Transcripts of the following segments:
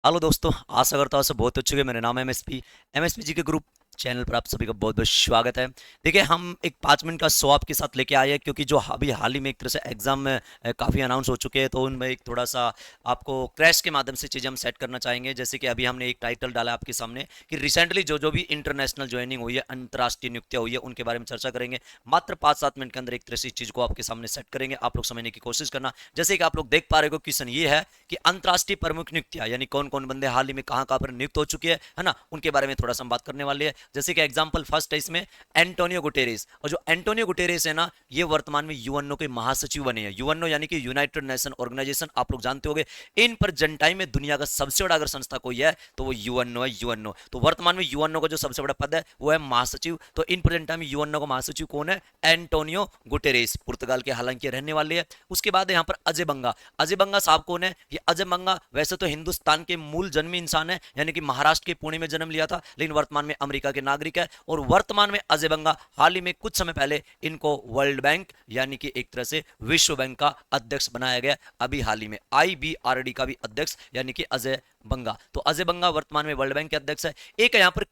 Hello दोस्तों, आशा करता हूँ सब बहुत अच्छे होंगे। मेरा नाम है एमएसपी जी के ग्रुप चैनल पर आप सभी का बहुत बहुत स्वागत है। देखिए, हम एक 5 मिनट का शो आपके साथ लेके आए हैं, क्योंकि जो अभी हाल ही में एक तरह से एग्जाम में काफ़ी अनाउंस हो चुके हैं, तो उनमें एक थोड़ा सा आपको क्रैश के माध्यम से चीज़ें हम सेट करना चाहेंगे। जैसे कि अभी हमने एक टाइटल डाला आपके सामने कि रिसेंटली जो जो भी इंटरनेशनल ज्वाइनिंग हुई है, अंतर्राष्ट्रीय नियुक्तियाँ हुई है, उनके बारे में चर्चा करेंगे। मात्र 5-7 मिनट के अंदर एक तरह से इस चीज़ को आपके सामने सेट करेंगे, आप लोग समझने की कोशिश करना। जैसे कि आप लोग देख पा रहे हो, क्वेश्चन ये है कि अंतर्राष्ट्रीय प्रमुख नियुक्तियां यानी कौन कौन बंदे हाल ही में कहां कहां पर नियुक्त हो चुके हैं, है ना, उनके बारे में थोड़ा सा हम बात करने वाले हैं। जैसे कि एग्जांपल फर्स्ट है इसमें एंटोनियो गुटेरेस। और जो एंटोनियो गुटेरेस है ना, ये वर्तमान में यूएनओ के महासचिव बने हैं। यूएनओ यानी कि यूनाइटेड नेशन ऑर्गेनाइजेशन, आप लोग जानते होंगे। इन पर जनटाइम में दुनिया का सबसे बड़ा अगर संस्था कोई है तो वो यूएनओ है। यूएनओ तो वर्तमान में यूएनओ का जो सबसे बड़ा पद है वो है महासचिव। तो इन प्रेजेंट टाइम यूएनओ का महासचिव कौन है? एंटोनियो गुटेरेस, पुर्तगाल के हालांकि रहने वाले हैं। उसके बाद यहाँ पर अजय बंगा। अजय बंगा साहब कौन है? ये अजय बंगा वैसे तो हिंदुस्तान के मूल जन्मी इंसान है, यानी कि महाराष्ट्र के पुणे में जन्म लिया था, लेकिन वर्तमान में अमेरिका के नागरिक है। और वर्तमान में अजय बंगा हाल ही में कुछ समय पहले इनको वर्ल्ड बैंक यानी कि एक तरह से विश्व बैंक का अध्यक्ष बनाया गया। अभी हाल ही में आईबीआरडी का भी अध्यक्ष यानी कि अजय बंगा। तो अजय बंगा वर्तमान में वर्ल्ड बैंक के अध्यक्ष है। एक है यहाँ पर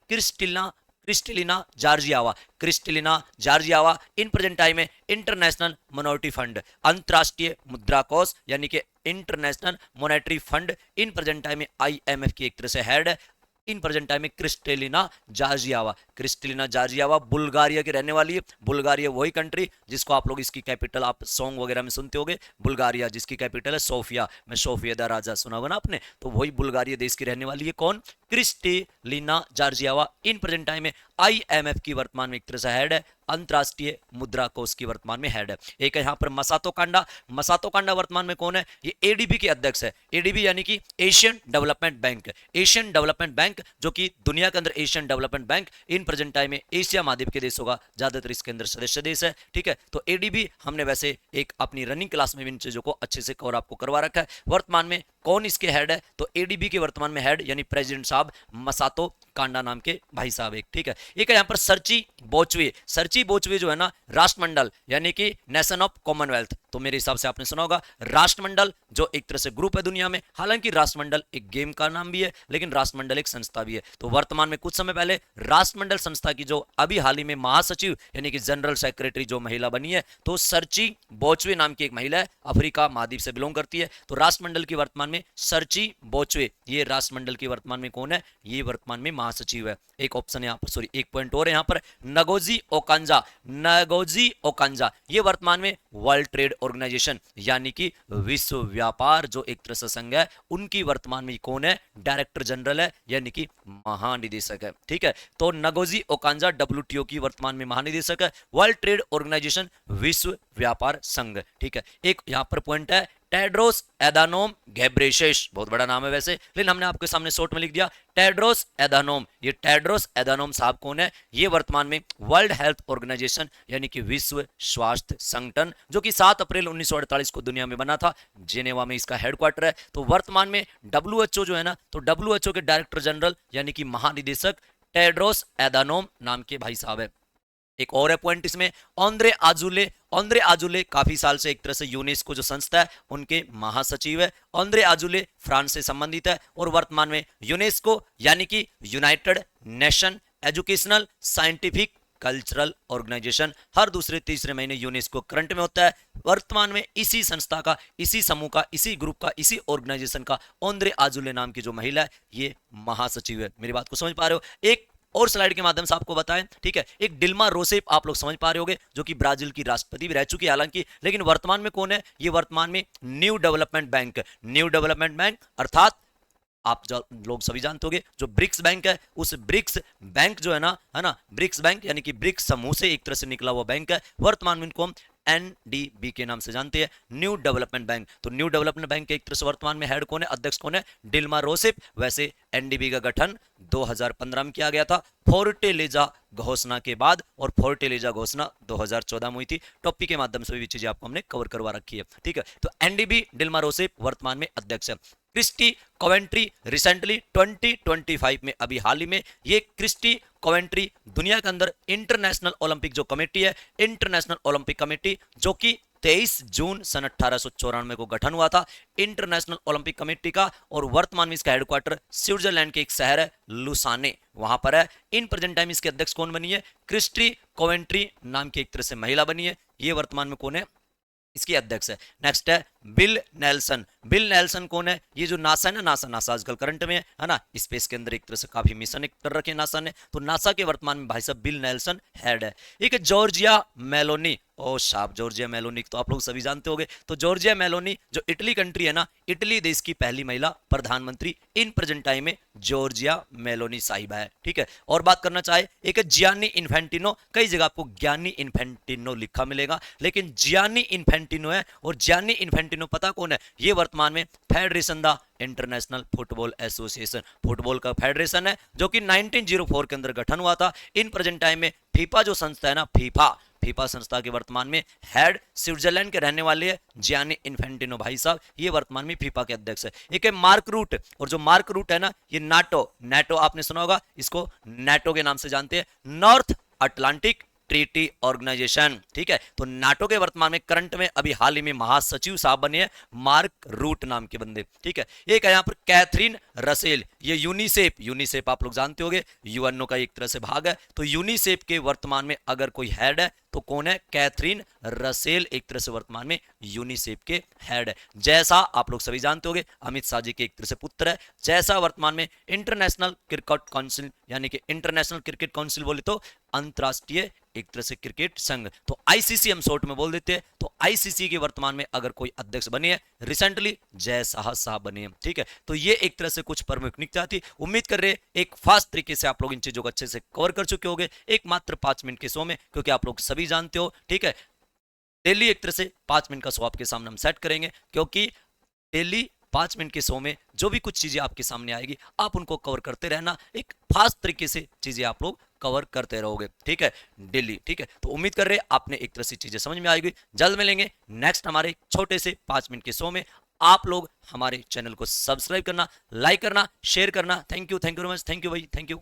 Kristalina Georgieva. Kristalina Georgieva in present time में इंटरनेशनल मोनेटरी फंड, अंतरराष्ट्रीय मुद्रा कोष यानी कि International Monetary Fund, in present time में आईएमएफ की एक तरह से हेड है। इन प्रेजेंट टाइम में क्रिस्टेलिना जार्जियावा बुल्गारिया की रहने वाली है। बुल्गारिया वही कंट्री जिसको आप लोग इसकी कैपिटल आप सॉन्ग वगैरह में सुनते होंगे, बुल्गारिया जिसकी कैपिटल है सोफिया। मैं सोफिया दा राजा सुना होगा ना आपने, तो वही बुल्गारिया देश की रहने वाली है। कौन? क्रिस्टेलिना जार्जियावा इन प्रेजेंट टाइम में आईएमएफ की वर्तमान में एक तरह से हेड है, अंतरराष्ट्रीय मुद्रा कोष की वर्तमान में हेड है। एक है यहाँ पर मसातो कांडा। मसातो कांडा वर्तमान में कौन है? ये एडीबी के अध्यक्ष है। एडीबी यानी कि Asian development bank. Asian development bank जो कि दुनिया के अंदर एशियन डेवलपमेंट बैंक इन प्रेजेंट टाइम में एशिया महाद्वीप के देशों का ज्यादातर इसके अंदर सदस्य देश है। ठीक है, तो एडीबी हमने वैसे एक अपनी रनिंग क्लास में भी इन चीजों को अच्छे से कवर आपको करवा रखा है। वर्तमान में कौन इसके हेड है? तो एडीबी के वर्तमान में हेड यानी प्रेसिडेंट साहब मसातो कांडा नाम के भाई साहब एक। ठीक है, एक है यहाँ पर सर्ची बोचवे। सर्ची बोचवे जो है ना, राष्ट्रमंडल यानी कि नेशन ऑफ कॉमनवेल्थ। तो मेरे हिसाब से आपने सुना होगा राष्ट्रमंडल जो एक तरह से ग्रुप है दुनिया में। हालांकि राष्ट्रमंडल एक गेम का नाम भी है, लेकिन राष्ट्रमंडल एक संस्था भी है। तो वर्तमान में कुछ समय पहले राष्ट्रमंडल संस्था की जो अभी हाल ही में महासचिव यानी कि जनरल सेक्रेटरी जो महिला बनी है, तो सर्ची बोचवे नाम की एक महिला है, अफ्रीका महाद्वीप से बिलोंग करती है। तो राष्ट्रमंडल की वर्तमान में सर्ची बोचवे, ये राष्ट्रमंडल की वर्तमान में कौन है? ये वर्तमान में महासचिव है। एक ऑप्शन यहाँ पर, सॉरी एक पॉइंट और है यहाँ पर, नगोजी ओकांजा। नगोजी ओकांजा ये वर्तमान में वर्ल्ड ट्रेड ऑर्गेनाइजेशन यानी कि विश्व व्यापार जो एक तरह से संघ है, उनकी वर्तमान में कौन है? डायरेक्टर जनरल है यानी कि महानिदेशक है। ठीक है, तो नगोजी ओकांजा डब्ल्यूटीओ की वर्तमान में महानिदेशक है, वर्ल्ड ट्रेड ऑर्गेनाइजेशन विश्व व्यापार संघ। ठीक है, एक यहां पर पॉइंट है टेड्रोस एधानोम घेब्रेयेसस। बहुत बड़ा नाम है वैसे, लेकिन हमने आपके सामने शॉर्ट में लिख दिया टेड्रोस एधानोम। ये टेड्रोस एधानोम साहब कौन है? ये वर्तमान में वर्ल्ड हेल्थ ऑर्गेनाइजेशन यानी कि विश्व स्वास्थ्य संगठन जो कि 7 अप्रैल 1948 को दुनिया में बना था, जेनेवा में इसका हेडक्वार्टर है। तो वर्तमान में डब्ल्यूएचओ जो है ना, तो डब्ल्यूएचओ के डायरेक्टर जनरल यानी कि महानिदेशक टेड्रोस एधानोम नाम के भाई साहब है। एक और है पॉइंट इसमें, ओंद्रे आजुले। ओंद्रे आजुले काफी साल से एक तरह से यूनेस्को जो संस्था है उनके महासचिव है। ओंद्रे आजुले फ्रांस से संबंधित है और वर्तमान में यूनेस्को यानी कि United Nation Educational Scientific Cultural Organisation हर दूसरे तीसरे महीने यूनेस्को करंट में होता है। वर्तमान में इसी संस्था का, इसी समूह का, इसी ग्रुप का, इसी ऑर्गेनाइजेशन का ओंद्रे आजुले नाम की जो महिला है ये महासचिव है। मेरी बात को समझ पा रहे हो? एक और स्लाइड के माध्यम से आपको बताएं। ठीक है, एक डिल्मा रोसेफ आप लोग समझ पा रहे होंगे जो कि ब्राजील की राष्ट्रपति भी रह चुकी है हालांकि, लेकिन वर्तमान में कौन है? ये वर्तमान में new development bank. New development bank अर्थात आप लोग सभी जानते होंगे जो ब्रिक्स बैंक है, उस ब्रिक्स बैंक जो है ना, ब्रिक्स बैंक यानी कि ब्रिक्स समूह से एक तरह से निकला हुआ बैंक है। वर्तमान में इनको हम एनडीबी के नाम से जानते हैं, न्यू डेवलपमेंट बैंक। तो न्यू डेवलपमेंट बैंक के एक तरह से वर्तमान में हेड कौन है? अध्यक्ष कौन है? डिल्मा रोसेफ। वैसे एनडीबी का गठन 2015 में किया गया था फोर्टेलेजा घोषणा के बाद, और फोर्टेलेजा घोषणा 2014 में हुई थी। टॉपिक के माध्यम से भी चीजें आपको हमने कवर करवा रखी है। ठीक है, तो एनडीबी डिल्मा रोसेफ वर्तमान में अध्यक्ष है। क्रिस्टी कोवेंट्री रिसेंटली 2025 में, अभी हाल ही में, ये क्रिस्टी कोवेंट्री दुनिया के अंदर इंटरनेशनल ओलंपिक जो कमेटी है, इंटरनेशनल ओलंपिक कमेटी जो कि 23 जून सन 1894 को गठन हुआ था इंटरनेशनल ओलंपिक कमेटी का, और वर्तमान में इसका हेडक्वार्टर स्विट्जरलैंड के एक शहर है लुसाने, वहां पर है। इन प्रेजेंट टाइम इसके अध्यक्ष कौन बनी है? क्रिस्टी कोवेंट्री नाम की एक तरह से महिला बनी है, ये वर्तमान में कौन है? इसकी अध्यक्ष है। नेक्स्ट है बिल नेल्सन। बिल नेल्सन कौन है? ये जो नासा है ना, नासा आजकल करंट में है ना, स्पेस के अंदर एक तरह से काफी मिशन कर रखे नासा ने, तो नासा के वर्तमान में भाई साहब बिल नेल्सन हेड है। एक है जॉर्जिया मेलोनी। ओ साहब, जॉर्जिया मेलोनी तो आप लोग सभी जानते होंगे। तो जॉर्जिया मेलोनी जो इटली कंट्री है ना, इटली देश की पहली महिला प्रधानमंत्री इन प्रेजेंट टाइम में जॉर्जिया मेलोनी साहिबा है, ठीक है। और बात करना चाहे, एक है जियानी इन्फेंटिनो। कई जगह आपको ज्ञानी इन्फेंटिनो लिखा मिलेगा, लेकिन जियानी इन्फेंटिनो है। और जियानी इन्फेंटिनो पता कौन है? ये वर्तमान में federation the international football association, football का फेडरेशन है, जो कि 1904 के अंदर गठन हुआ था। इन प्रेजेंट टाइम में फीफा जो संस्था है ना, फीफा संस्था के वर्तमान में हेड स्विट्जरलैंड के रहने वाले हैं जियानी इन्फेंटिनो भाई साहब, ये वर्तमान में फीफा के अध्यक्ष है। एक है मार्क रूट। और जो मार्क रूट है ना, ये नाटो आपने सुना होगा, इसको नाटो के नाम से जानते हैं, नॉर्थ अटलांटिक ट्रीटी ऑर्गेनाइजेशन, ठीक है। तो नाटो के वर्तमान में करंट में अभी हाल ही में महासचिव साहब बने हैं मार्क रूट नाम के बंदे, ठीक है। एक है यहाँ पर कैथरीन रसेल। ये यूनिसेफ आप लोग जानते होंगे, यूएनओ का एक तरह से भाग है। तो यूनिसेफ के वर्तमान में अगर कोई हेड है तो कौन है? कैथरीन रसेल एक तरह से वर्तमान में यूनिसेफ के हेड है। जैसा आप लोग सभी जानते होंगे, अमित शाह जी के एक तरह से पुत्र है। जैसा वर्तमान में इंटरनेशनल क्रिकेट काउंसिल, यानी कि इंटरनेशनल क्रिकेट काउंसिल बोले तो अंतरराष्ट्रीय एक तरह से क्रिकेट संघ, तो आईसीसी हम शॉर्ट में बोल देते हैं। तो आईसीसी के वर्तमान में अगर कोई अध्यक्ष बने हैं रिसेंटली, जय शाह साहब बने हैं, ठीक है। तो ये एक तरह से कुछ प्रमुख नियुक्तियां थी। उम्मीद कर रहे एक फास्ट तरीके से आप लोग इन चीजों को अच्छे से कवर कर चुके होंगे एक मात्र 5 मिनट के शो में, क्योंकि आप लोग सभी जानते हो, ठीक है। डेली एक तरह से 5 मिनट का शो आपके सामने हम सेट करेंगे, क्योंकि डेली 5 मिनट के शो में जो भी कुछ चीजें आपके सामने आएगी आप उनको कवर करते रहना, एक फास्ट तरीके से चीजें आप लोग कवर करते रहोगे, ठीक है, डेली, ठीक है। तो उम्मीद कर रहे आपने एक तरह से चीजें समझ में आएगी। जल्द मिलेंगे नेक्स्ट हमारे छोटे से 5 मिनट के शो में। आप लोग हमारे चैनल को सब्सक्राइब करना, लाइक करना, शेयर करना। Thank you very much, thank you भाई, थैंक यू।